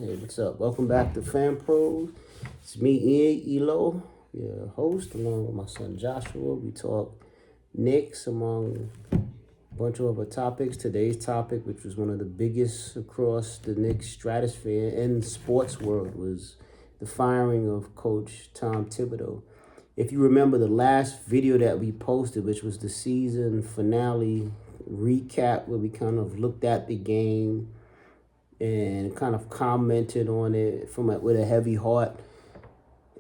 Hey, what's up? Welcome back to Fanproz. It's me, Elo, your host, along with my son Joshua. We talk Knicks among a bunch of other topics. Today's topic, which was one of the biggest across the Knicks stratosphere and sports world, was the firing of Coach Tom Thibodeau. If you remember the last video that we posted, which was the season finale recap, where we kind of looked at the game and kind of commented on it with a heavy heart.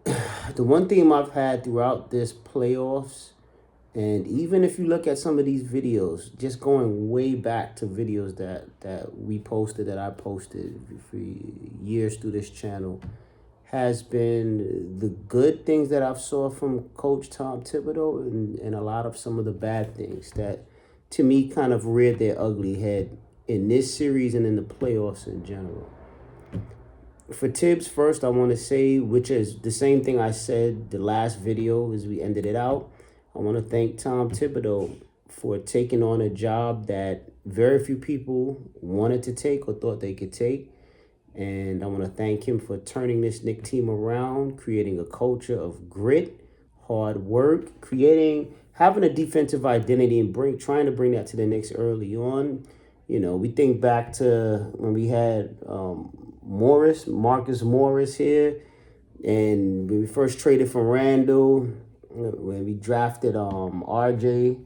The one theme I've had throughout this playoffs, and even if you look at some of these videos, just going way back to videos that we posted, that I posted for years through this channel, has been the good things that I've saw from Coach Tom Thibodeau and a lot of some of the bad things that, to me, kind of reared their ugly head in this series and in the playoffs in general. For Thibs, first, I want to say, which is the same thing I said the last video as we ended it out, I want to thank Tom Thibodeau for taking on a job that very few people wanted to take or thought they could take. And I want to thank him for turning this Knick team around, creating a culture of grit, hard work, having a defensive identity and trying to bring that to the Knicks early on. You know, we think back to when we had Marcus Morris here, and when we first traded for Randall, when we drafted RJ.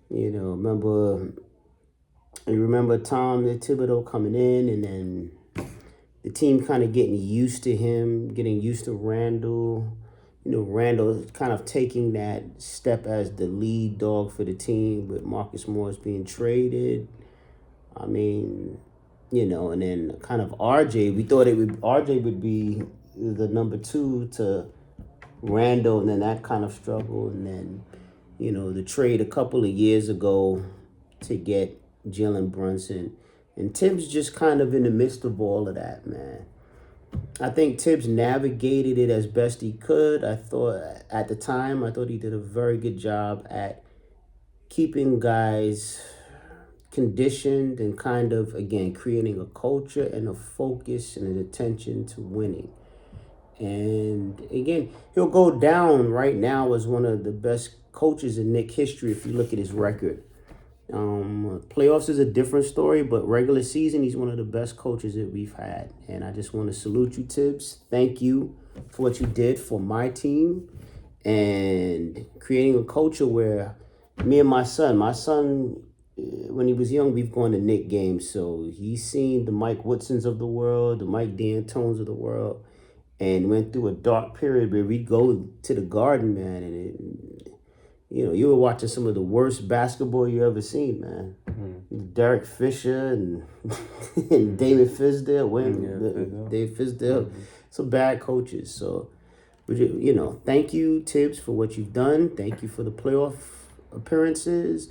You remember Tom Thibodeau coming in, and then the team kind of getting used to him, getting used to Randall. Randall kind of taking that step as the lead dog for the team, with Marcus Morris being traded. And then kind of RJ, we thought RJ would be the number two to Randall, and then that kind of struggle. And then, the trade a couple of years ago to get Jalen Brunson. And Thibs just kind of in the midst of all of that, man. I think Thibs navigated it as best he could. At the time, I thought he did a very good job at keeping guys conditioned and kind of, again, creating a culture and a focus and an attention to winning. And again, he'll go down right now as one of the best coaches in Knick history if you look at his record. Playoffs is a different story, but regular season, he's one of the best coaches that we've had. And I just want to salute you, Thibs. Thank you for what you did for my team and creating a culture where me and my son, when he was young, we've gone to Knick games. So he's seen the Mike Woodsons of the world, the Mike D'Antones of the world, and went through a dark period where we'd go to the Garden, man, and you were watching some of the worst basketball you ever seen, man. Mm-hmm. Derek Fisher and and David Fizdale, Dave Fizdale, some bad coaches. So, thank you, Thibs, for what you've done. Thank you for the playoff appearances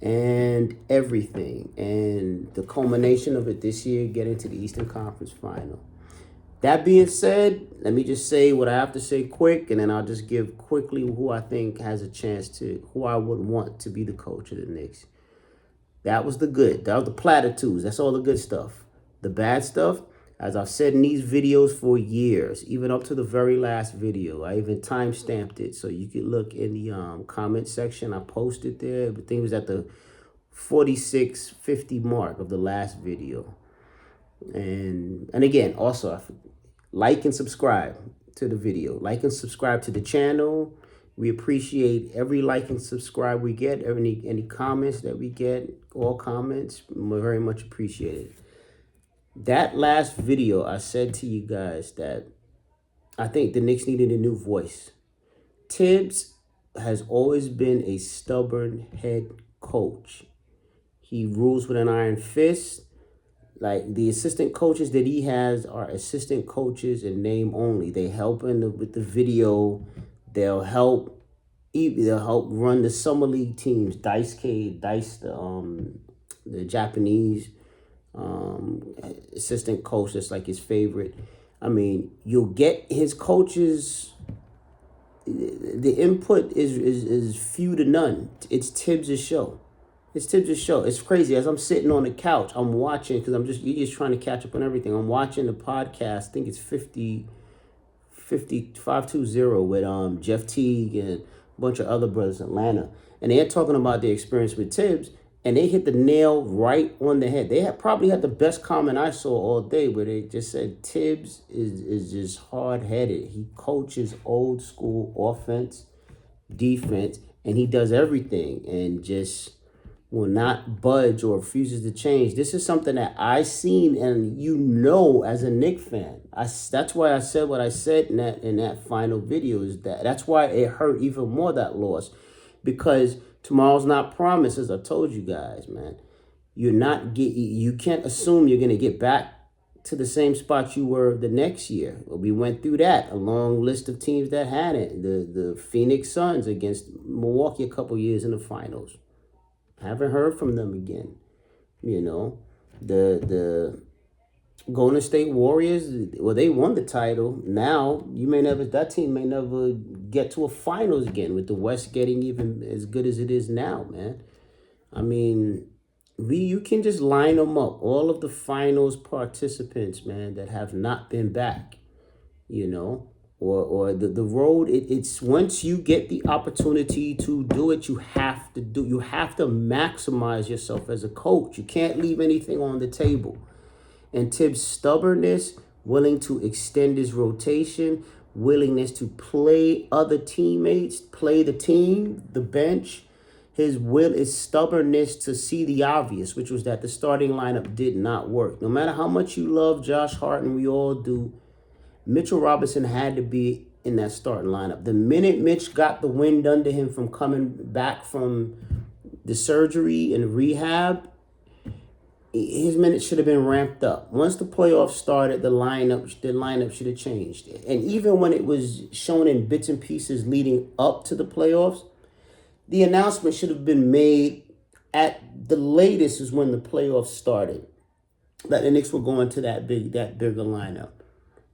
and everything, and the culmination of it this year, getting to the Eastern Conference Final. That being said, let me just say what I have to say quick, and then I'll just give quickly who I think has a chance who I would want to be the coach of the Knicks. That was the good. That was the platitudes. That's all the good stuff. The bad stuff, as I've said in these videos for years, even up to the very last video, I even time-stamped it so you could look in the comment section. I posted there. I think it was at the 46:50 mark of the last video. And again, also, like and subscribe to the video. Like and subscribe to the channel. We appreciate every like and subscribe we get. Any comments that we get, all comments, very much appreciated. That last video, I said to you guys that I think the Knicks needed a new voice. Thibs has always been a stubborn head coach. He rules with an iron fist. Like, the assistant coaches that he has are assistant coaches in name only. They help with the video. They'll help run the summer league teams. Dice, the Japanese assistant coach, that's like his favorite. You'll get his coaches. The input is few to none. It's Thibs' show. It's Thibs' show. It's crazy. As I'm sitting on the couch, I'm watching because you're just trying to catch up on everything. I'm watching the podcast. I think it's 520 with Jeff Teague and a bunch of other brothers in Atlanta. And they're talking about their experience with Thibs, and they hit the nail right on the head. They probably had the best comment I saw all day, where they just said Thibs is just hard-headed. He coaches old school offense, defense, and he does everything and just will not budge or refuses to change. This is something that I seen, and as a Knicks fan, that's why I said what I said in that final video. That's why it hurt even more, that loss, because tomorrow's not promised. As I told you guys, man, you can't assume you're gonna get back to the same spot you were the next year. We went through that, a long list of teams that had it. The Phoenix Suns against Milwaukee a couple years in the finals. Haven't heard from them again. The Golden State Warriors, well, they won the title. Now that team may never get to a finals again, with the West getting even as good as it is now, man. I mean, you can just line them up. All of the finals participants, man, that have not been back, or the road. It's once you get the opportunity to do it, you have to maximize yourself as a coach. You can't leave anything on the table. And Thibs' stubbornness, willing to extend his rotation, willingness to play other teammates, play the team, the bench. His stubbornness to see the obvious, which was that the starting lineup did not work. No matter how much you love Josh Hart, and we all do, Mitchell Robinson had to be in that starting lineup. The minute Mitch got the wind under him from coming back from the surgery and rehab, his minutes should have been ramped up. Once the playoffs started, the lineup should have changed. And even when it was shown in bits and pieces leading up to the playoffs, the announcement should have been made at the latest is when the playoffs started, that the Knicks were going to that bigger lineup.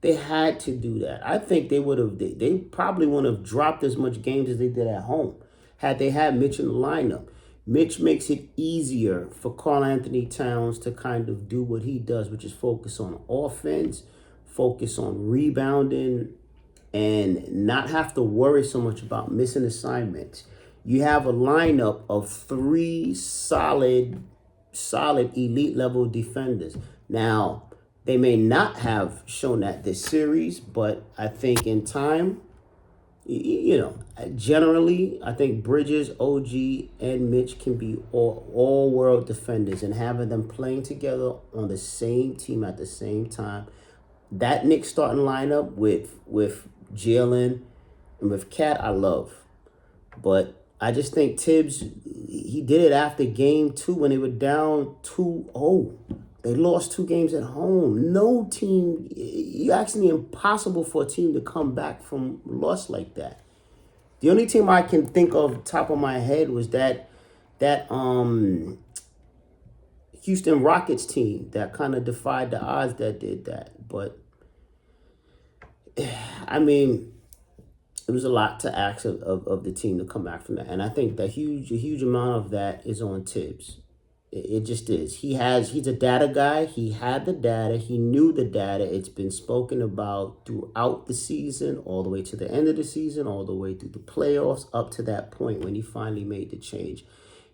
They had to do that. I think they probably wouldn't have dropped as much games as they did at home had they had Mitch in the lineup. Mitch makes it easier for Karl Anthony Towns to kind of do what he does, which is focus on offense, focus on rebounding, and not have to worry so much about missing assignments. You have a lineup of 3 solid elite level defenders. Now, they may not have shown that this series, but I think in time, generally, I think Bridges, OG, and Mitch can be all world defenders, and having them playing together on the same team at the same time. That Knicks starting lineup with Jalen and with Cat, I love. But I just think Thibs, he did it after game 2 when they were down 2-0. They lost 2 games at home. No team, you actually impossible for a team to come back from loss like that. The only team I can think of top of my head was that Houston Rockets team that kind of defied the odds that did that. But I mean, it was a lot to ask of the team to come back from that. And I think a huge amount of that is on Thibs. It just is. He's a data guy. He had the data. He knew the data. It's been spoken about throughout the season, all the way to the end of the season, all the way through the playoffs, up to that point when he finally made the change.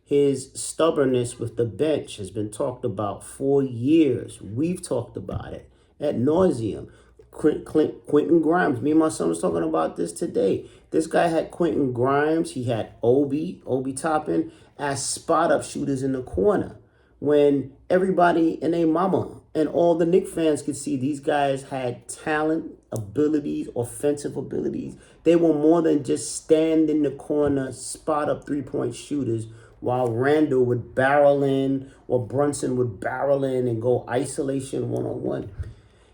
His stubbornness with the bench has been talked about for years. We've talked about it ad nauseum. Quentin Grimes. Me and my son was talking about this today. This guy had Quentin Grimes. He had Obi Toppin as spot-up shooters in the corner. When everybody and their mama and all the Knicks fans could see these guys had talent, abilities, offensive abilities. They were more than just stand in the corner, spot-up three-point shooters while Randall would barrel in or Brunson would barrel in and go isolation one-on-one.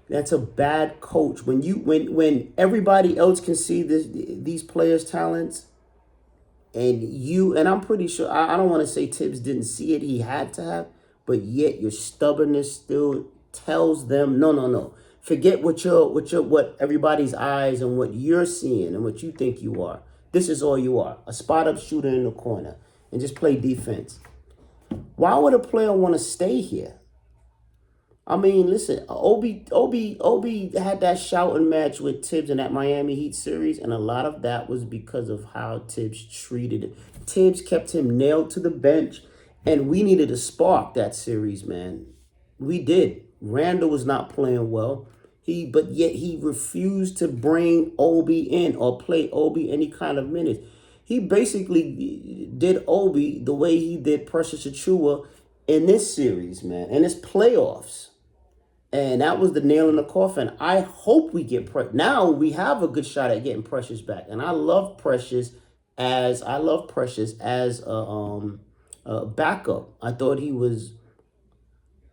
That's a bad coach. When everybody else can see these players' talents, and I'm pretty sure, I don't want to say Thibs didn't see it, he had to have, but yet your stubbornness still tells them, no. Forget what everybody's eyes and what you're seeing and what you think you are. This is all you are, a spot-up shooter in the corner, and just play defense. Why would a player want to stay here? I mean, listen, Obi had that shouting match with Thibs in that Miami Heat series, and a lot of that was because of how Thibs treated him. Thibs kept him nailed to the bench, and we needed a spark that series, man. We did. Randall was not playing well. But yet he refused to bring Obi in or play Obi any kind of minutes. He basically did Obi the way he did Precious Achua in this series, man, in this playoffs. And that was the nail in the coffin. I hope we get now we have a good shot at getting Precious back. And I love Precious as a backup. I thought he was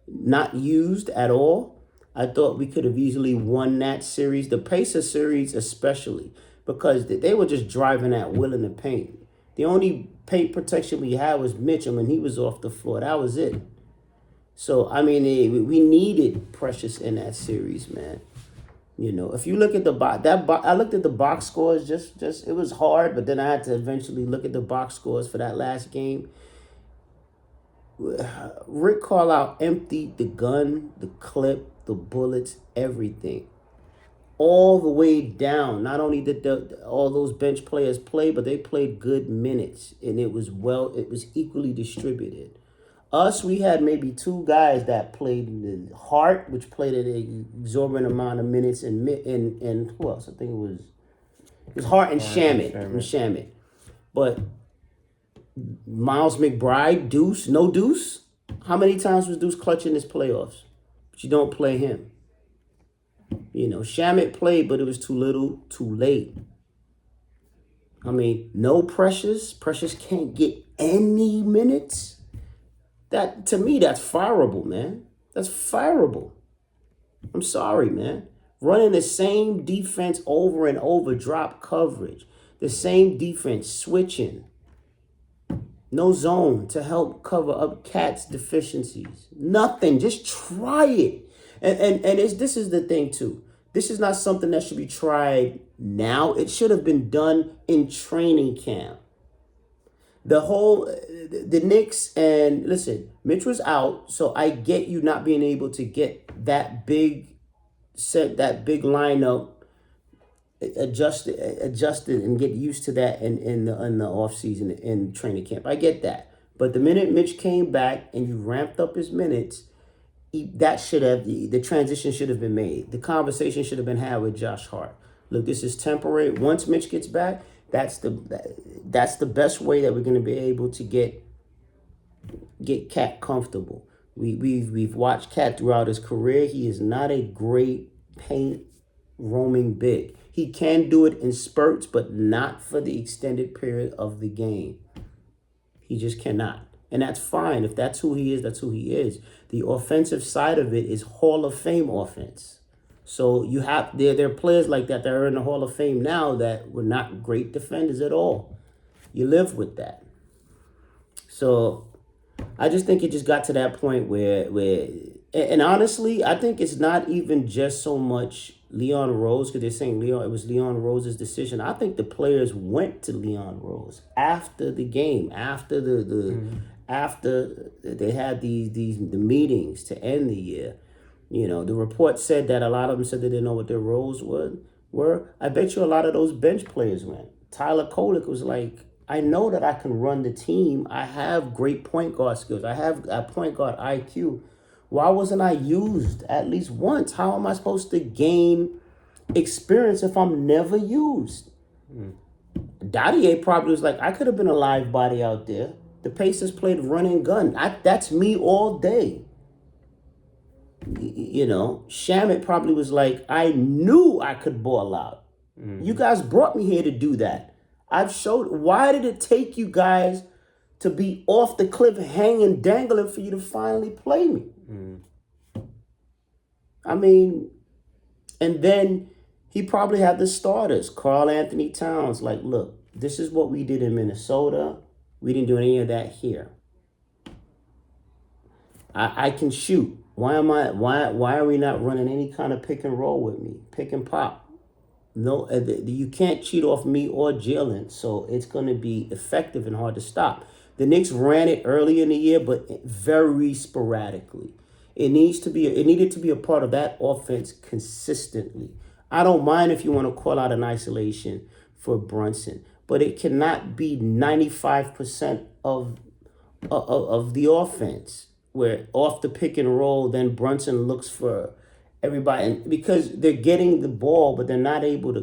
not used at all. I thought we could have easily won that series, the Pacer series especially, because they were just driving at will in the paint. The only paint protection we had was Mitchell, and he was off the floor. That was it. So, I mean, we needed Precious in that series, man. You know, if you look at I looked at the box scores, just it was hard, but then I had to eventually look at the box scores for that last game. Rick Carlisle emptied the gun, the clip, the bullets, everything, all the way down. Not only did all those bench players play, but they played good minutes, and it was equally distributed. Us, we had maybe two guys that played in Hart, which played an exorbitant amount of minutes, and who else? I think it was Hart and Shamit. But Miles McBride, Deuce, no Deuce. How many times was Deuce clutching this playoffs? But you don't play him. You know, Shamit played, but it was too little, too late. I mean, no Precious. Precious can't get any minutes. That, to me, that's fireable, man. That's fireable. I'm sorry, man. Running the same defense over and over, drop coverage. The same defense, switching. No zone to help cover up Cat's deficiencies. Nothing. Just try it. And this is the thing, too. This is not something that should be tried now. It should have been done in training camp. The Knicks, and listen, Mitch was out, so I get you not being able to get that big lineup adjusted and get used to that in the offseason in training camp. I get that. But the minute Mitch came back and you ramped up his minutes, the transition should have been made. The conversation should have been had with Josh Hart. Look, this is temporary. Once Mitch gets back, that's the best way that we're going to be able to get Cat comfortable. We've watched Cat throughout his career. He is not a great paint roaming big. He can do it in spurts, but not for the extended period of the game. He just cannot. And that's fine. If that's who he is, that's who he is. The offensive side of it is Hall of Fame offense. So there are players like that are in the Hall of Fame now that were not great defenders at all. You live with that. So I just think it just got to that point where and honestly, I think it's not even just so much Leon Rose, because they're saying it was Leon Rose's decision. I think the players went to Leon Rose after the game, after after they had the meetings to end the year. You know, the report said that a lot of them said they didn't know what their roles were. I bet you a lot of those bench players went. Tyler Kolek was like, I know that I can run the team. I have great point guard skills. I have a point guard IQ. Why wasn't I used at least once? How am I supposed to gain experience if I'm never used? Dadier probably was like, I could have been a live body out there. The Pacers played run and gun. That's me all day. You know, Shamit probably was like, I knew I could ball out. You guys brought me here to do that. I've showed. Why did it take you guys to be off the cliff, hanging, dangling for you to finally play me? I mean, and then he probably had the starters, Karl Anthony Towns, like, look, this is what we did in Minnesota. We didn't do any of that here. I can shoot. Why are we not running any kind of pick and roll with me? Pick and pop. No, you can't cheat off me or Jalen, so it's going to be effective and hard to stop. The Knicks ran it early in the year, but very sporadically. It needed to be a part of that offense consistently. I don't mind if you want to call out an isolation for Brunson, but it cannot be 95% of the offense, where off the pick and roll, then Brunson looks for everybody, and because they're getting the ball, but they're not able to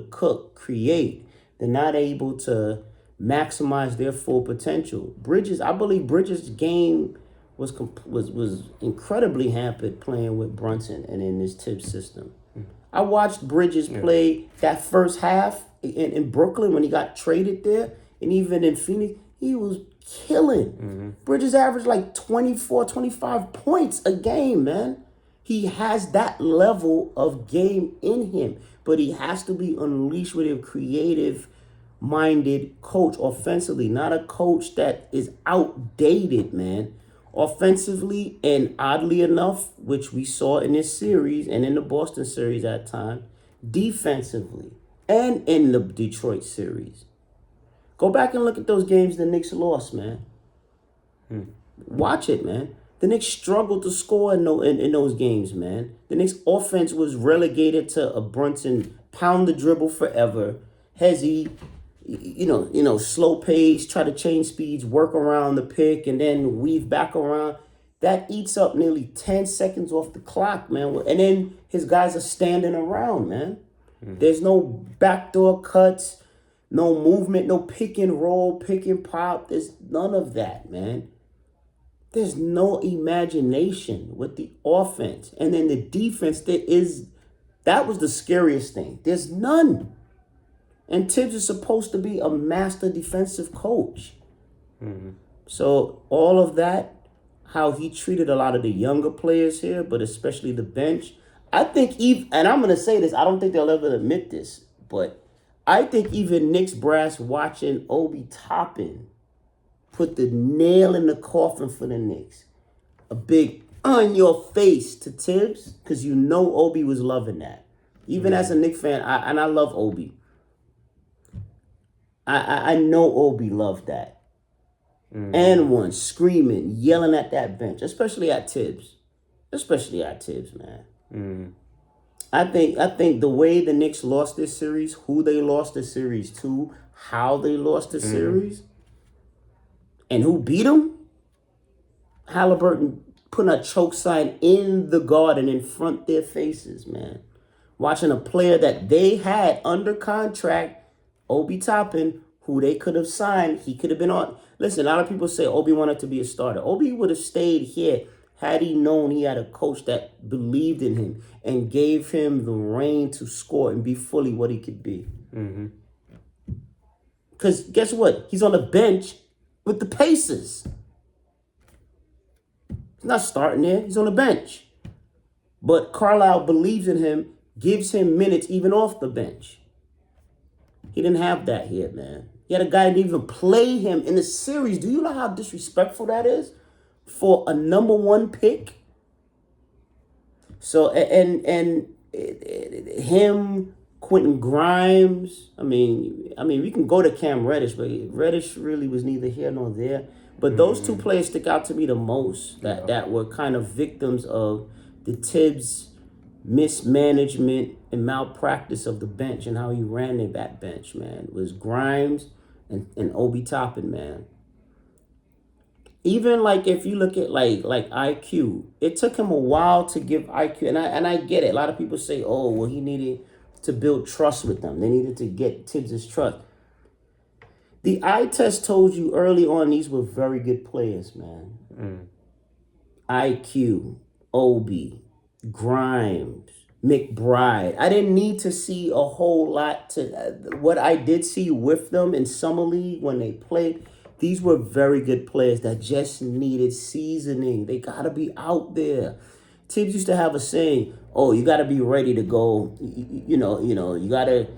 create. They're not able to maximize their full potential. I believe Bridges' game was incredibly hampered playing with Brunson and in this Thibs system. I watched Bridges play that first half in Brooklyn when he got traded there, and even in Phoenix, he was killing. Bridges averaged like 24, 25 points a game, man. He has that level of game in him, but he has to be unleashed with a creative-minded coach offensively, not a coach that is outdated, man. Offensively, and oddly enough, which we saw in this series and in the Boston series at time, defensively, and in the Detroit series. Go back and look at those games the Knicks lost, man. Watch it, man. The Knicks struggled to score in those games, man. The Knicks offense was relegated to a Brunson pound the dribble forever, hezzy, slow pace, try to change speeds, work around the pick, and then weave back around. That eats up nearly 10 seconds off the clock, man. And then his guys are standing around, man. There's no backdoor cuts, no movement, no pick and roll, pick and pop. There's none of that, man. There's no imagination with the offense. And then the defense, that was the scariest thing. There's none. And Thibs is supposed to be a master defensive coach. So all of that, how he treated a lot of the younger players here, but especially the bench, I think and I'm going to say this, I don't think they'll ever admit this, but I think even Knicks brass watching Obi Toppin put the nail in the coffin for the Knicks. A big on your face to Thibs, because Obi was loving that. Even as a Knicks fan, I love Obi. I know Obi loved that. And one screaming, yelling at that bench, especially at Thibs. Man. I think the way the Knicks lost this series, who they lost the series to, how they lost the series, and who beat them, Halliburton putting a choke sign in the garden in front of their faces, man. Watching a player that they had under contract, Obi Toppin, who they could have signed, he could have been on. Listen, a lot of people say Obi wanted to be a starter. Obi would have stayed here had he known he had a coach that believed in him and gave him the reign to score and be fully what he could be. Because guess what? He's on the bench with the Pacers. He's not starting there. He's on the bench. But Carlisle believes in him, gives him minutes even off the bench. He didn't have that here, man. He had a guy that didn't even play him in the series. Do you know how disrespectful that is for a number one pick? So, and him, Quentin Grimes, I mean, we can go to Cam Reddish, but Reddish really was neither here nor there. But those two players stick out to me the most that were kind of victims of the Thibs mismanagement and malpractice of the bench and how he ran that bench, man. It was Grimes and Obi Toppin, man. Even like if you look at like IQ, it took him a while to give IQ, and I get it. A lot of people say, oh, well, he needed to build trust with them. They needed to get Thibs' trust. The eye test told you early on these were very good players, man. IQ, Obi, Grimes, McBride. I didn't need to see a whole lot to what I did see with them in Summer League when they played. These were very good players that just needed seasoning. They got to be out there. Thibs used to have a saying, oh, you got to be ready to go. You got to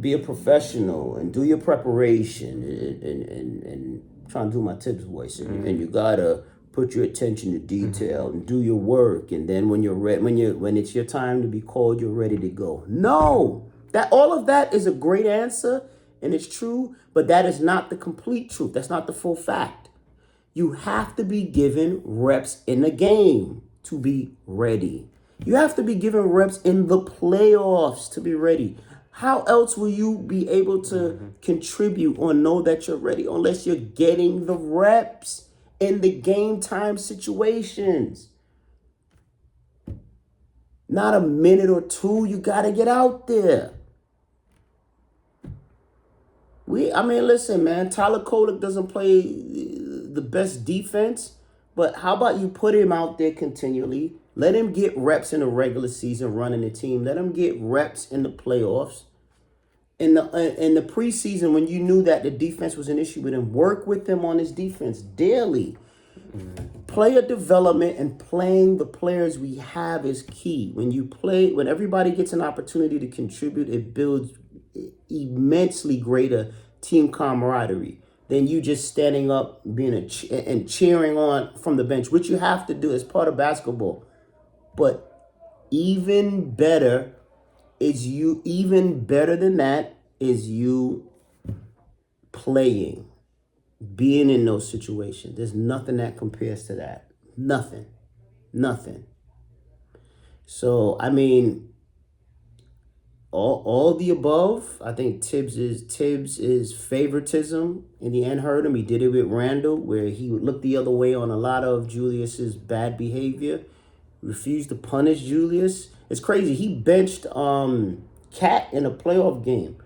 be a professional and do your preparation and trying to do my Thibs voice. And you got to put your attention to detail and do your work. And then when you're ready, when it's your time to be called, you're ready to go. No, that all of that is a great answer and it's true, but that is not the complete truth. That's not the full fact. You have to be given reps in the game to be ready. You have to be given reps in the playoffs to be ready. How else will you be able to contribute or know that you're ready unless you're getting the reps in the game time situations? Not a minute or two. You got to get out there. Listen, man. Tyler Kolek doesn't play the best defense, but how about you put him out there continually? Let him get reps in the regular season running the team. Let him get reps in the playoffs. In the preseason, when you knew that the defense was an issue with him, work with him on his defense daily. Player development and playing the players we have is key. When everybody gets an opportunity to contribute, it builds immensely greater team camaraderie than you just standing up and cheering on from the bench, which you have to do as part of basketball. But even better than that is you playing, being in those situations. There's nothing that compares to that. Nothing. So, all the above, I think Thibs is favoritism in the end hurt him. He did it with Randall, where he would look the other way on a lot of Julius's bad behavior. Refused to punish Julius. It's crazy. He benched Cat in a playoff game.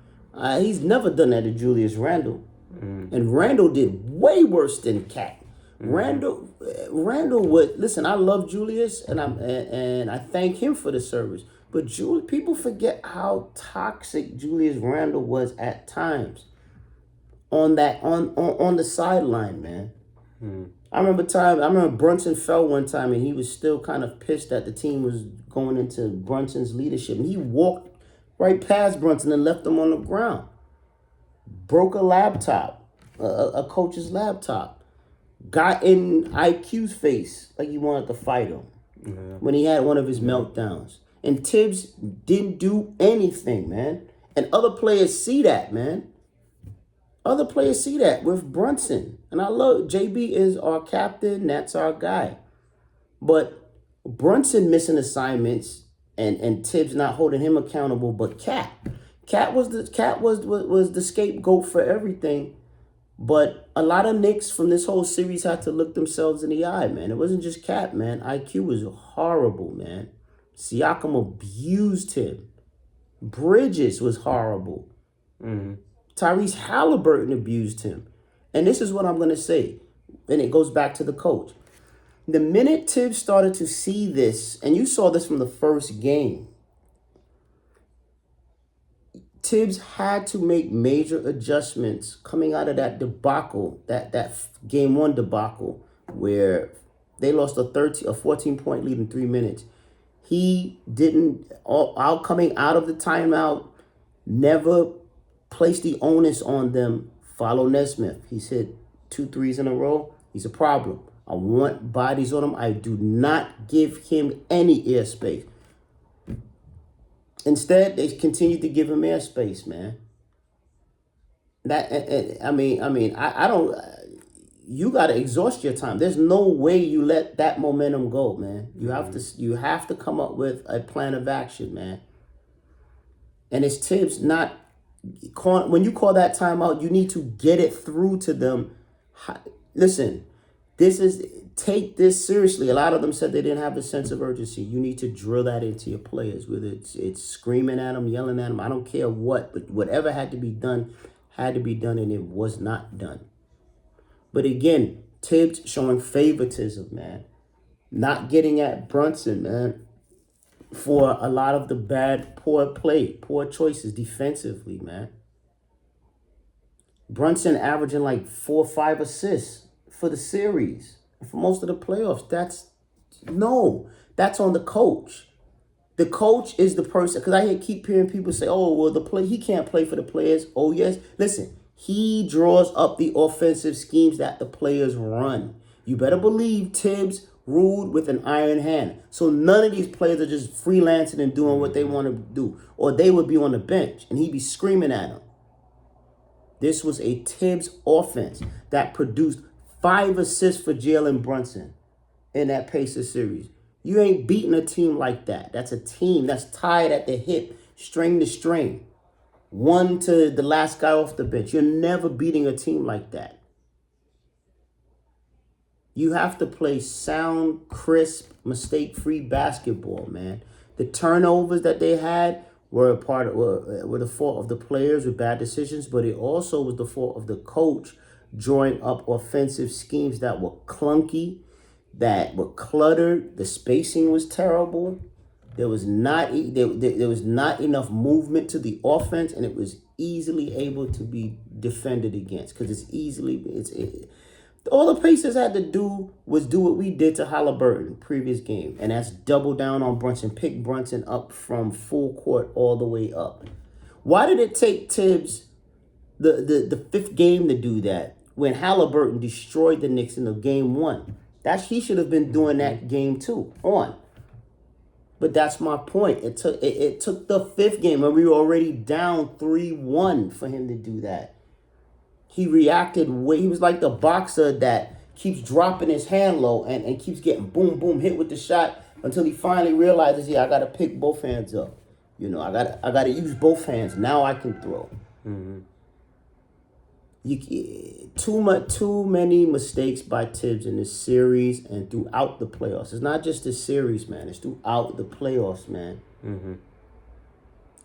He's never done that to Julius Randle. And Randall did way worse than Cat. Randall would listen. I love Julius, and I thank him for the service. But people forget how toxic Julius Randle was at times on the sideline, man. I remember Brunson fell one time, and he was still kind of pissed that the team was going into Brunson's leadership, and he walked right past Brunson and left him on the ground. Broke a laptop, a coach's laptop. Got in IQ's face like he wanted to fight him when he had one of his meltdowns. And Thibs didn't do anything, man. And other players see that, man. Other players see that with Brunson. And I love JB is our captain. That's our guy. But Brunson missing assignments and Thibs not holding him accountable. But Cat was the scapegoat for everything. But a lot of Knicks from this whole series had to look themselves in the eye, man. It wasn't just Cat, man. IQ was horrible, man. Siakam abused him. Bridges was horrible. Tyrese Halliburton abused him. And this is what I'm going to say. And it goes back to the coach. The minute Thibs started to see this, and you saw this from the first game, Thibs had to make major adjustments coming out of that debacle, that game one debacle, where they lost a 14-point lead in 3 minutes. He didn't, coming out of the timeout, never placed the onus on them. Follow Nesmith. He's hit 2 threes in a row. He's a problem. I want bodies on him. I do not give him any airspace. Instead, they continue to give him airspace, man. I don't. You got to exhaust your time. There's no way you let that momentum go, man. You have to come up with a plan of action, man. And it's Thibs not. When you call that timeout, you need to get it through to them. Listen, take this seriously. A lot of them said they didn't have the sense of urgency. You need to drill that into your players, whether it's screaming at them, yelling at them. I don't care what, but whatever had to be done, and it was not done. But again, Thibs showing favoritism, man. Not getting at Brunson, man, for a lot of the poor choices defensively, man. Brunson averaging like 4 or 5 assists for the series. For most of the playoffs, that's on the coach. The coach is the person, because I keep hearing people say, oh, well, he can't play for the players. Oh, yes. Listen, he draws up the offensive schemes that the players run. You better believe Thibs ruled with an iron hand. So none of these players are just freelancing and doing what they want to do, or they would be on the bench and he'd be screaming at them. This was a Thibs offense that produced 5 assists for Jalen Brunson in that Pacers series. You ain't beating a team like that. That's a team that's tied at the hip, string to string. One to the last guy off the bench. You're never beating a team like that. You have to play sound, crisp, mistake-free basketball, man. The turnovers that they had were were the fault of the players with bad decisions, but it also was the fault of the coach drawing up offensive schemes that were clunky, that were cluttered. The spacing was terrible. There was not enough movement to the offense, and it was easily able to be defended against because all the Pacers had to do was do what we did to Halliburton previous game, and that's double down on Brunson, pick Brunson up from full court all the way up. Why did it take Thibs the fifth game to do that when Halliburton destroyed the Knicks in the game 1? He should have been doing that game 2 on. But that's my point. It took the fifth game, and we were already down 3-1 for him to do that. He reacted he was like the boxer that keeps dropping his hand low and keeps getting boom, boom, hit with the shot until he finally realizes, I got to pick both hands up. I got to use both hands. Now I can throw. Mm-hmm. Too many mistakes by Thibs in this series and throughout the playoffs. It's not just this series, man. It's throughout the playoffs, man. Mm-hmm.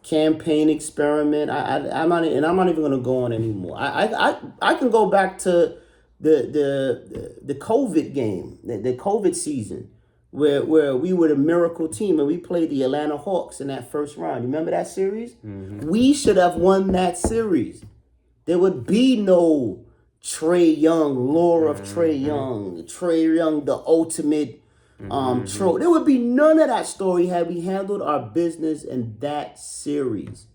Campaign experiment. I'm not even gonna go on anymore. I can go back to the COVID game, the COVID season, where we were the miracle team and we played the Atlanta Hawks in that first round. You remember that series? Mm-hmm. We should have won that series. There would be no Trae Young, lore of Trae Young, the ultimate trope. There would be none of that story had we handled our business in that series.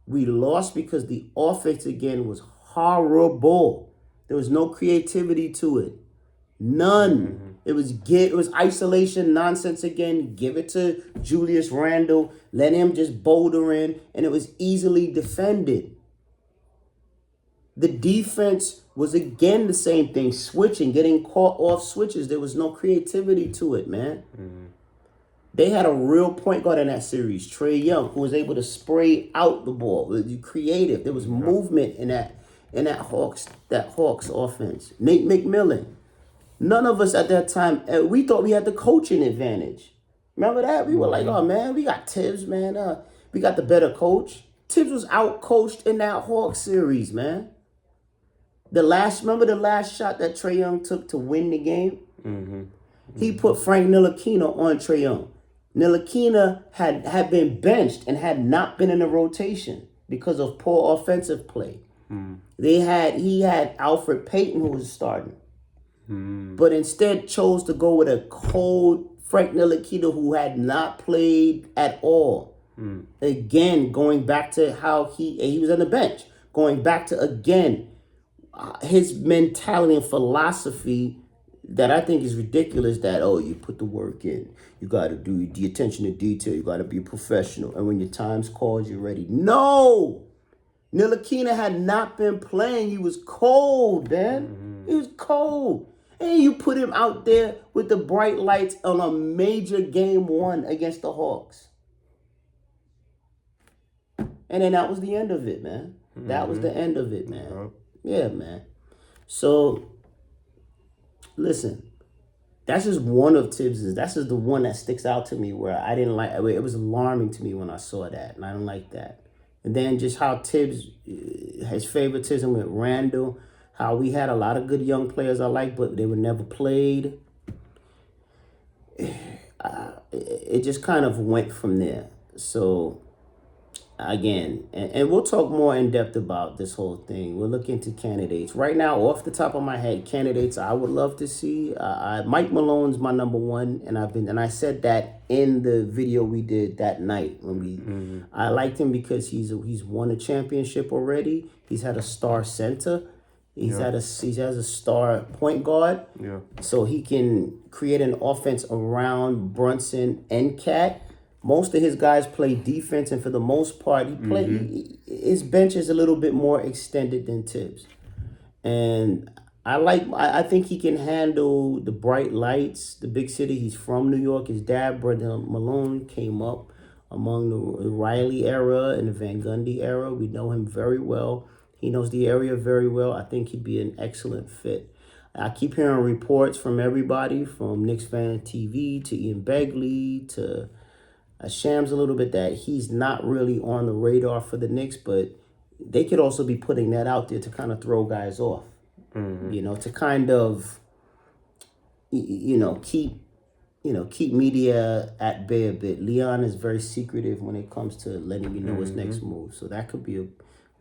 We lost because the offense again was horrible. There was no creativity to it. None. Mm-hmm. It was isolation nonsense again. Give it to Julius Randle. Let him just boulder in, and it was easily defended. The defense was again the same thing, switching, getting caught off switches. There was no creativity to it, man. Mm-hmm. They had a real point guard in that series, Trae Young, who was able to spray out the ball. It was creative. There was movement in that Hawks offense. Nate McMillan. None of us at that time, we thought we had the coaching advantage. Remember that? We were like, oh man, we got Thibs, man. We got the better coach. Thibs was out-coached in that Hawks series, man. Remember the last shot that Trae Young took to win the game? Mm-hmm. Mm-hmm. He put Frank Ntilikina on Trae Young. Ntilikina had been benched and had not been in the rotation because of poor offensive play. Mm. He had Alfred Payton who was starting. Mm. But instead chose to go with a cold Frank Ntilikina who had not played at all. Mm. Again, going back to how he was on the bench. Going back to, again, his mentality and philosophy that I think is ridiculous, that, you put the work in. You got to do the attention to detail. You got to be a professional. And when your time's called, you're ready. No! Ntilikina had not been playing. He was cold, man. Mm-hmm. He was cold. And you put him out there with the bright lights on a major game 1 against the Hawks. And then that was the end of it, man. Mm-hmm. That was the end of it, man. Mm-hmm. Yeah, man. So, listen, that's just one of Thibs's. That's just the one that sticks out to me where I didn't like. It was alarming to me when I saw that, and I don't like that. And then just how Thibs, his favoritism with Randle, how we had a lot of good young players I like, but they were never played. It just kind of went from there. So, again, and we'll talk more in depth about this whole thing. We'll look into candidates. Right now, off the top of my head, candidates I would love to see. Mike Malone's my number 1, and I said that in the video we did that night when I liked him because he's won a championship already. He's had a star center. He has a star point guard. Yeah. So he can create an offense around Brunson and Cat. Most of his guys play defense, and for the most part, his bench is a little bit more extended than Thibs. And I think he can handle the bright lights, the big city. He's from New York. His dad, Brendan Malone, came up among the Riley era and the Van Gundy era. We know him very well. He knows the area very well. I think he'd be an excellent fit. I keep hearing reports from everybody, from Knicks Fan TV to Ian Begley to Shams a little bit, that he's not really on the radar for the Knicks, but they could also be putting that out there to kind of throw guys off. To kind of, keep media at bay a bit. Leon is very secretive when it comes to letting you know his next move. So that could be a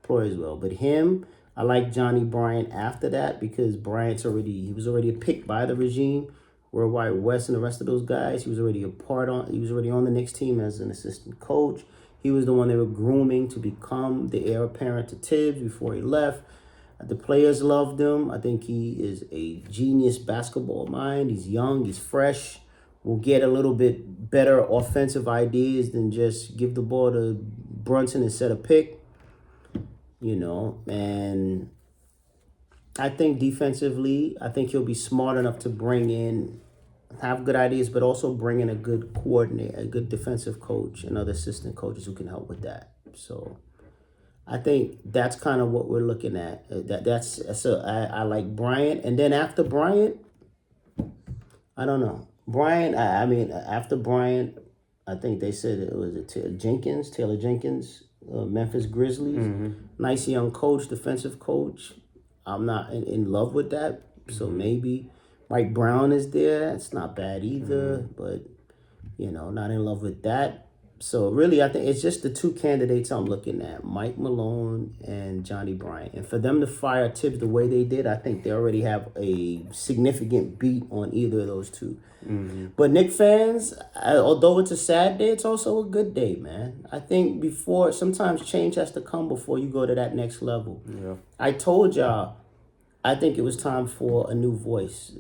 ploy as well. But him, I like Johnny Bryant after that, because he was already a pick by the regime. Worldwide West and the rest of those guys, he was already on the Knicks team as an assistant coach. He was the one they were grooming to become the heir apparent to Thibs before he left. The players loved him. I think he is a genius basketball mind. He's young, he's fresh. Will get a little bit better offensive ideas than just give the ball to Brunson and set a pick. And I think defensively, I think he'll be smart enough to have good ideas, but also bring in a good coordinator, a good defensive coach, and other assistant coaches who can help with that. So I think that's kind of what we're looking at. I like Bryant, and then after Bryant, I don't know. Bryant, after Bryant, I think they said it was Taylor Jenkins, Memphis Grizzlies. Nice young coach, defensive coach. I'm not in love with that, so maybe Mike Brown is there. It's not bad either, but not in love with that. So really, I think it's just the two candidates I'm looking at, Mike Malone and Johnny Bryant. And for them to fire Thibs the way they did, I think they already have a significant beat on either of those two. But Knicks fans, although it's a sad day, it's also a good day, man. I think sometimes change has to come before you go to that next level. Yeah. I told y'all, I think it was time for a new voice.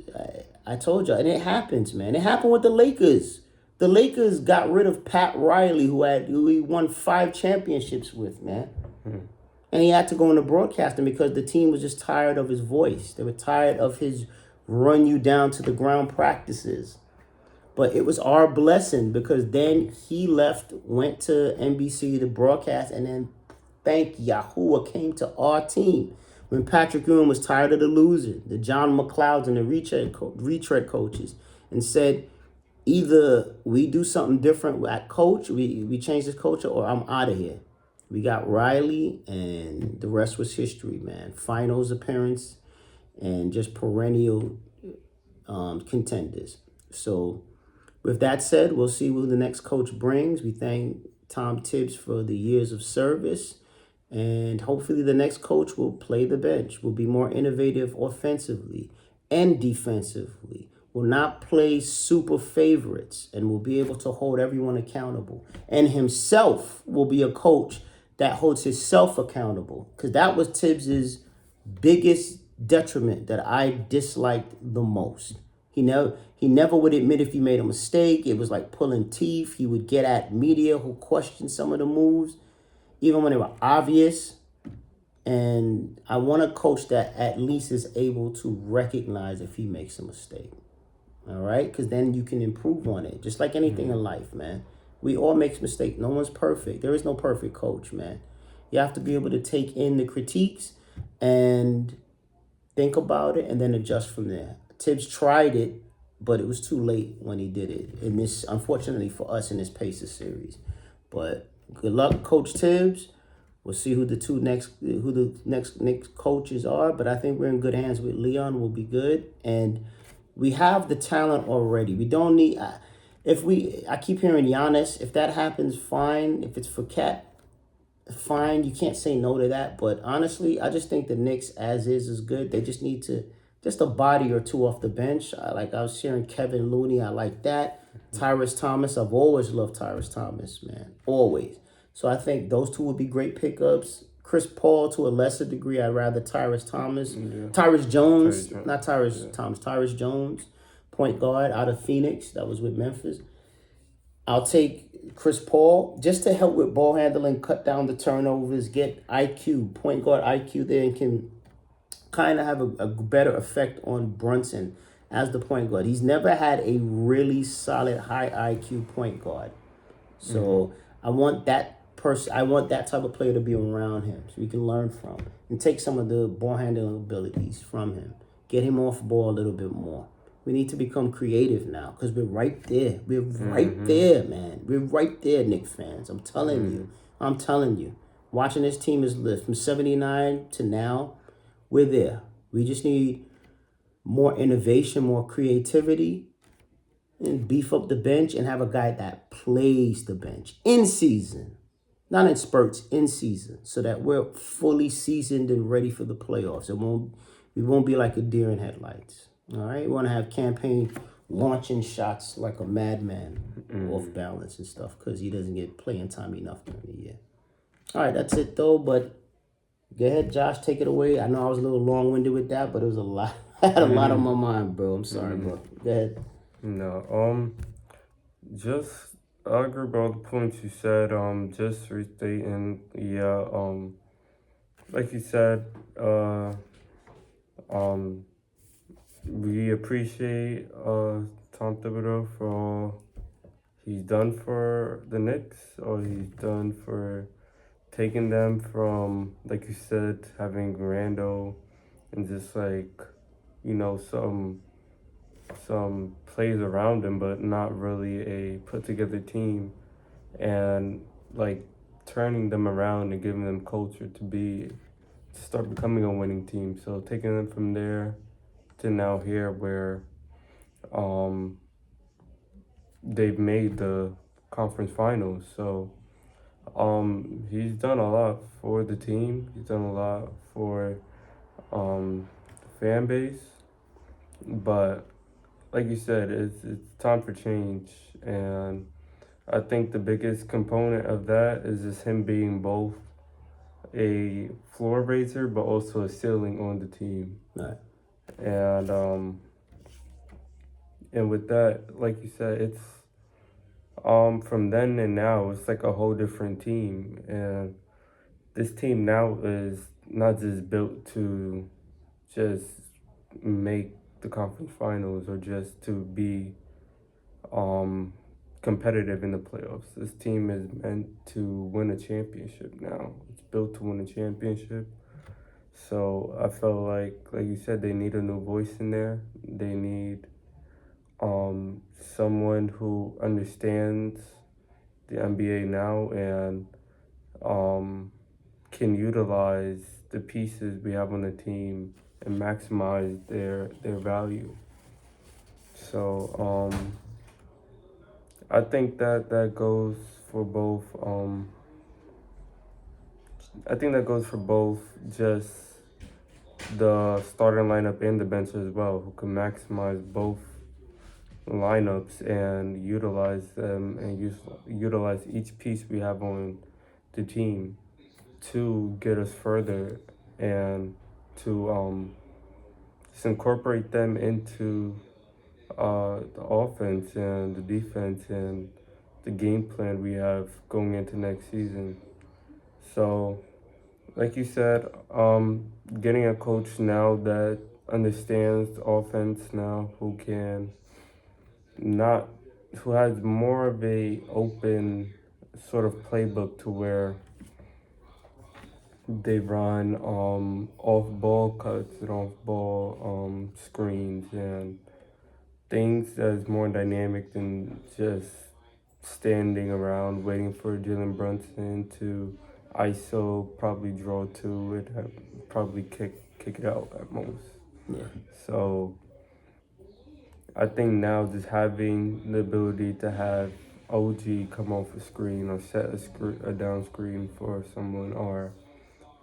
I told y'all, and it happens, man. It happened with the Lakers. The Lakers got rid of Pat Riley, who he won 5 championships with, man. And he had to go into broadcasting because the team was just tired of his voice. They were tired of his run you down to the ground practices. But it was our blessing, because then he left, went to NBC to broadcast, and then thank Yahuwah came to our team. When Patrick Ewing was tired of the loser, the John McLeods and the retread coaches, and said, either we do something different at coach, we change this culture, or I'm out of here. We got Riley, and the rest was history, man. Finals appearance and just perennial contenders. So with that said, we'll see who the next coach brings. We thank Tom Thibs for the years of service. And hopefully the next coach will play the bench, will be more innovative offensively and defensively, will not play super favorites, and will be able to hold everyone accountable. And himself will be a coach that holds himself accountable, because that was Thibs's biggest detriment that I disliked the most. He never would admit if he made a mistake. It was like pulling teeth. He would get at media who questioned some of the moves, even when they were obvious. And I want a coach that at least is able to recognize if he makes a mistake. All right? Because then you can improve on it. Just like anything in life, man. We all make mistakes. No one's perfect. There is no perfect coach, man. You have to be able to take in the critiques and think about it and then adjust from there. Thibs tried it, but it was too late when he did it. And this, unfortunately for us, in this Pacers series. But good luck, Coach Thibs. We'll see who the next coaches are. But I think we're in good hands with Leon. We'll be good. And we have the talent already. We don't need... I keep hearing Giannis. If that happens, fine. If it's for Cat, fine. You can't say no to that. But honestly, I just think the Knicks as is good. They just need to... just a body or two off the bench. I was hearing Kevin Looney. I like that. Tyrese Thomas. I've always loved Tyrese Thomas, man. Always. So I think those two would be great pickups. Chris Paul, to a lesser degree. I'd rather Tyrese Thomas. Yeah. Tyrese Jones. Not Tyrese Thomas. Tyrese Jones. Point guard out of Phoenix. That was with Memphis. I'll take Chris Paul just to help with ball handling, cut down the turnovers, get IQ, point guard IQ there, and can kind of have a better effect on Brunson as the point guard. He's never had a really solid high IQ point guard. So I want that person. I want that type of player to be around him, so we can learn from and take some of the ball handling abilities from him. Get him off ball a little bit more. We need to become creative now because we're right there. We're right there, man. We're right there, Knicks fans. I'm telling you. I'm telling you. Watching this team is lift from '79 to now. We're there. We just need more innovation, more creativity, and beef up the bench and have a guy that plays the bench in season, not in spurts, in season, so that we're fully seasoned and ready for the playoffs. We won't be like a deer in headlights. All right, we want to have campaign launching shots like a madman, off balance and stuff, because he doesn't get playing time enough during the year. All right, that's it though. But go ahead, Josh, take it away. I know I was a little long winded with that, but it was a lot. I had a lot on my mind, bro. I'm sorry, bro. Go ahead. No, just I agree with all the points you said. Just restating, yeah. Like you said, um, we appreciate Tom Thibodeau for all he's done for the Knicks, or he's done for taking them from, like you said, having Randall and just like, some plays around him, but not really a put together team, and like turning them around and giving them culture to start becoming a winning team. So taking them from there to now here where um they've made the conference finals. So he's done a lot for the team. He's done a lot for the fan base. But like you said, it's time for change, and I think the biggest component of that is just him being both a floor raiser but also a ceiling on the team. All right. And with that, like you said, it's from then and now it's like a whole different team, and this team now is not just built to just make the conference finals or just to be um competitive in the playoffs. This team is meant to win a championship now. It's built to win a championship. So I felt like you said, they need a new voice in there. They need someone who understands the NBA now and can utilize the pieces we have on the team and maximize their value. So I think that goes for both. I think that goes for both, just the starting lineup and the bench as well, who can maximize both lineups and utilize them and utilize each piece we have on the team to get us further, and to just incorporate them into the offense and the defense and the game plan we have going into next season. So, like you said, getting a coach now that understands the offense now, not who has more of a open sort of playbook to where they run off ball cuts and off ball screens and things that's more dynamic than just standing around waiting for Jalen Brunson to ISO, probably draw to it, probably kick it out at most. Yeah. So I think now just having the ability to have OG come off a screen or set a down screen for someone, or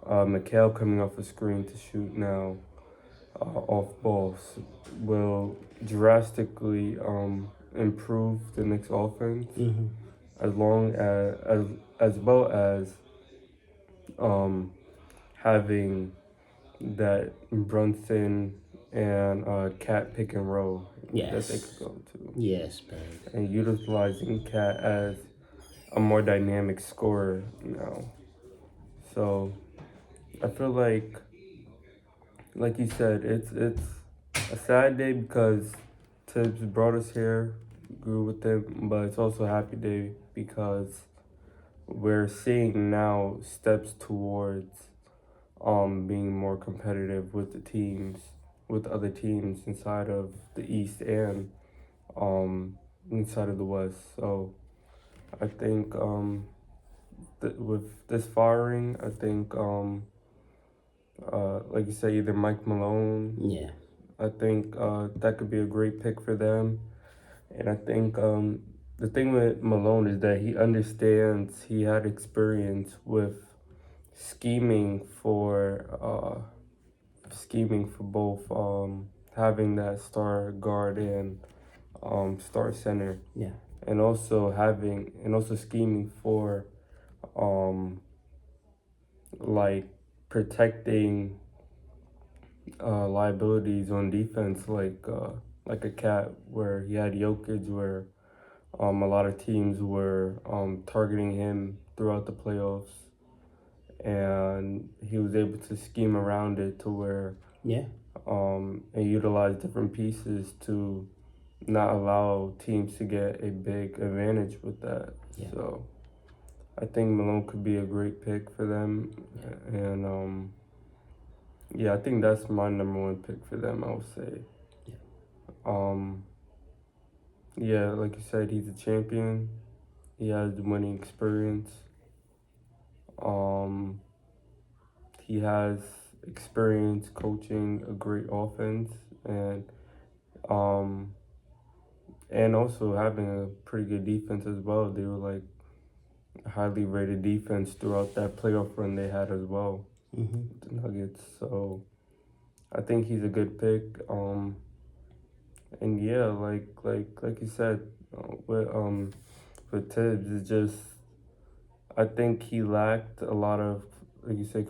Mikhail coming off a screen to shoot now off balls will drastically improve the Knicks offense, as long as well as having that Brunson and Cat pick and roll that they could go to. Yes, man. And utilizing Cat as a more dynamic scorer now. So I feel like like you said, it's a sad day because Thibs brought us here, grew with him, but it's also a happy day because we're seeing now steps towards being more competitive with the teams, with other teams inside of the East and inside of the West. So I think with this firing, I think like you say, either Mike Malone. Yeah. I think that could be a great pick for them. And I think the thing with Malone is that he understands, he had experience with scheming for both having that star guard and star center, Yeah. and also scheming for um like protecting liabilities on defense, like a cat, where he had Jokic, where a lot of teams were targeting him throughout the playoffs, and he was able to scheme around it to where Yeah. and utilize different pieces to not allow teams to get a big advantage with that. Yeah. So I think Malone could be a great pick for them, and yeah, I think that's my number one pick for them, I would say. Yeah. Um, yeah, like you said, he's a champion. He has the winning experience. Um, he has experience coaching a great offense, um, and also having a pretty good defense as well. They were like a highly rated defense throughout that playoff run they had as well, the Nuggets. So I think he's a good pick. And yeah, like you said, with Tibbs, it's just I think he lacked a lot of, like you said,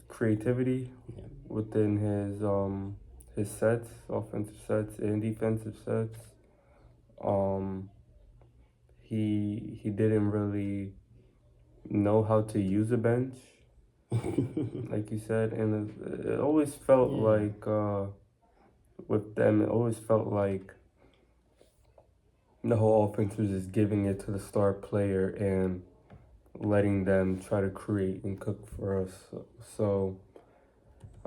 creativity Yeah. within his sets, offensive sets and defensive sets. Um, he didn't really know how to use a bench, like you said, and it always felt Yeah. like with them, it always felt like the whole offense was just giving it to the star player and letting them try to create and cook for us. So,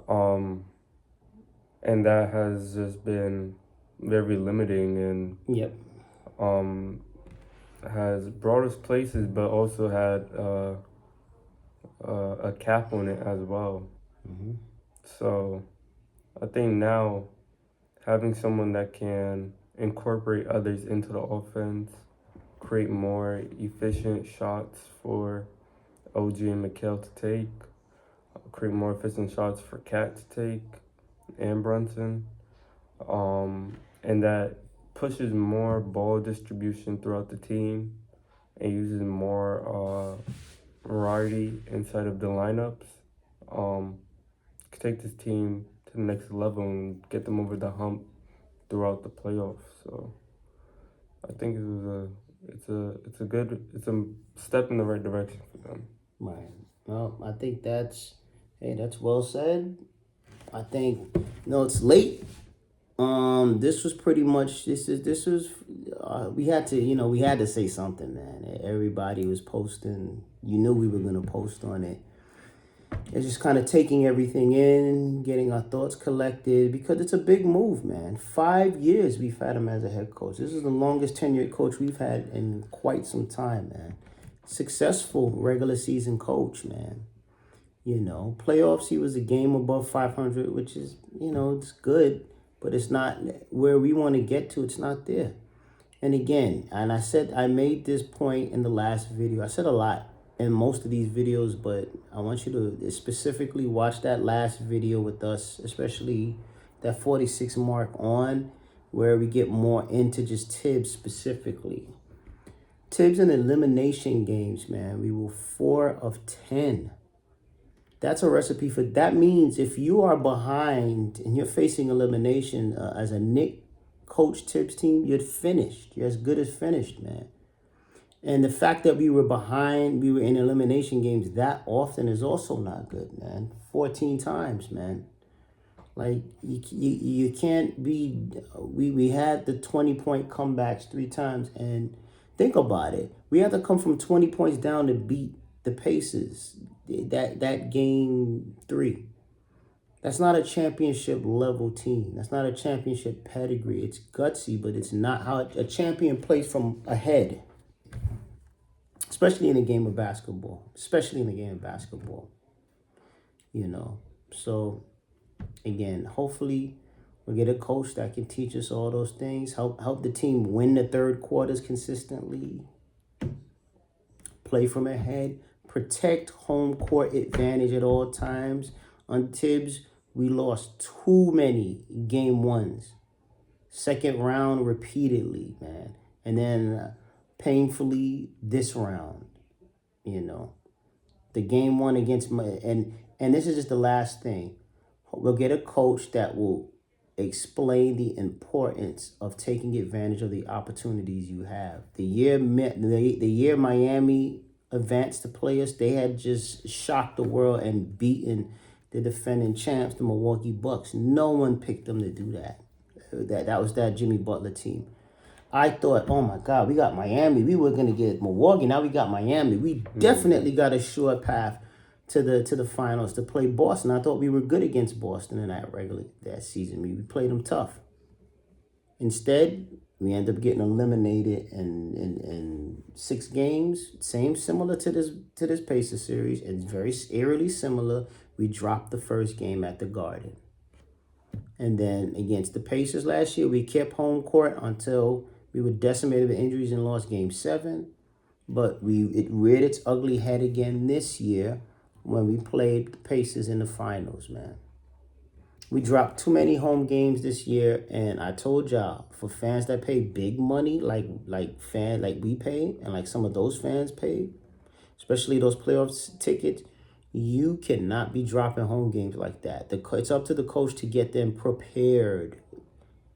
and that has just been very limiting and Yep. has brought us places, but also had a cap on it as well. So, I think now having someone that can incorporate others into the offense, create more efficient shots for OG and Mikal to take, create more efficient shots for Cat to take and Brunson, and that pushes more ball distribution throughout the team and uses more variety inside of the lineups. Could take this team to the next level and get them over the hump throughout the playoffs. So I think it's a step in the right direction for them. Right. Well, I think that's well said. I think it's late. This was pretty much this was we had to say something, man. Everybody was posting. You knew we were gonna post on it. It's just kind of taking everything in, getting our thoughts collected, because it's a big move, man. 5 years we've had him as a head coach. This is the longest tenured coach we've had in quite some time, man. Successful regular season coach, man. Playoffs, he was a game above 500, which is, it's good, but it's not where we want to get to. It's not there. And again, and I made this point in the last video. I said a lot in most of these videos, but I want you to specifically watch that last video with us, especially that 46 mark on, where we get more into just Thibs specifically. Thibs in elimination games, man, we were 4 of 10. That's a recipe for, that means if you are behind and you're facing elimination as a Nick Coach Thibs team, you're finished. You're as good as finished, man. And the fact that we were behind, we were in elimination games that often is also not good, man. 14 times, man. Like you can't be. We had the 20-point comebacks 3 times, and think about it. We had to come from 20 points down to beat the Pacers. That game 3. That's not a championship level team. That's not a championship pedigree. It's gutsy, but it's not how a champion plays from ahead. Especially in a game of basketball. Especially in a game of basketball. So again, hopefully we'll get a coach that can teach us all those things. Help the team win the third quarters consistently. Play from ahead. Protect home court advantage at all times. On Thibs, we lost too many game 1s. Second round repeatedly, man. And then painfully this round, The game 1 against and this is just the last thing. We'll get a coach that will explain the importance of taking advantage of the opportunities you have. The year Miami advanced to play us, they had just shocked the world and beaten the defending champs, the Milwaukee Bucks. No one picked them to do that. That was that Jimmy Butler team. I thought, oh my God, we got Miami. We were gonna get Milwaukee. Now we got Miami. We definitely got a sure path to the finals to play Boston. I thought we were good against Boston in that season. We played them tough. Instead, we end up getting eliminated in 6 games. Similar to this Pacers series, and very eerily similar. We dropped the first game at the Garden. And then against the Pacers last year, we kept home court until we were decimated with injuries and lost game 7. But it reared its ugly head again this year when we played the Pacers in the finals, man. We dropped too many home games this year, and I told y'all, for fans that pay big money, like we pay, and like some of those fans pay, especially those playoffs tickets, you cannot be dropping home games like that. It's up to the coach to get them prepared,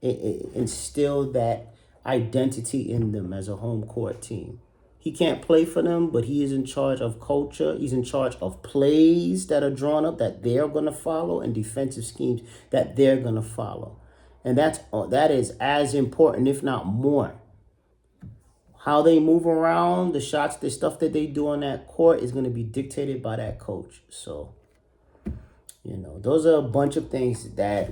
instill that identity in them as a home court team. He can't play for them, but he is in charge of culture. He's in charge of plays that are drawn up that they're going to follow and defensive schemes that they're going to follow. And that is as important, if not more. How they move around, the shots, the stuff that they do on that court is going to be dictated by that coach. So, those are a bunch of things that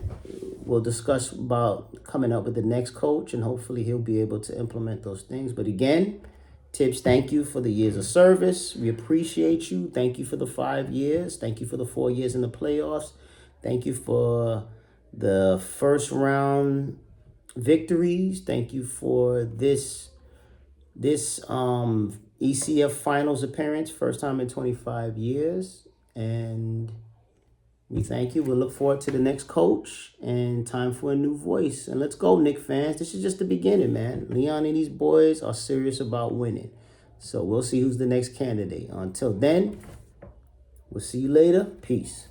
we'll discuss about coming up with the next coach, and hopefully he'll be able to implement those things. But again, Thibs, thank you for the years of service. We appreciate you. Thank you for the 5 years. Thank you for the 4 years in the playoffs. Thank you for the first round victories. Thank you for this ECF finals appearance, first time in 25 years. And we thank you. We'll look forward to the next coach and time for a new voice. And let's go, Knick fans. This is just the beginning, man. Leon and these boys are serious about winning. So we'll see who's the next candidate. Until then, we'll see you later. Peace.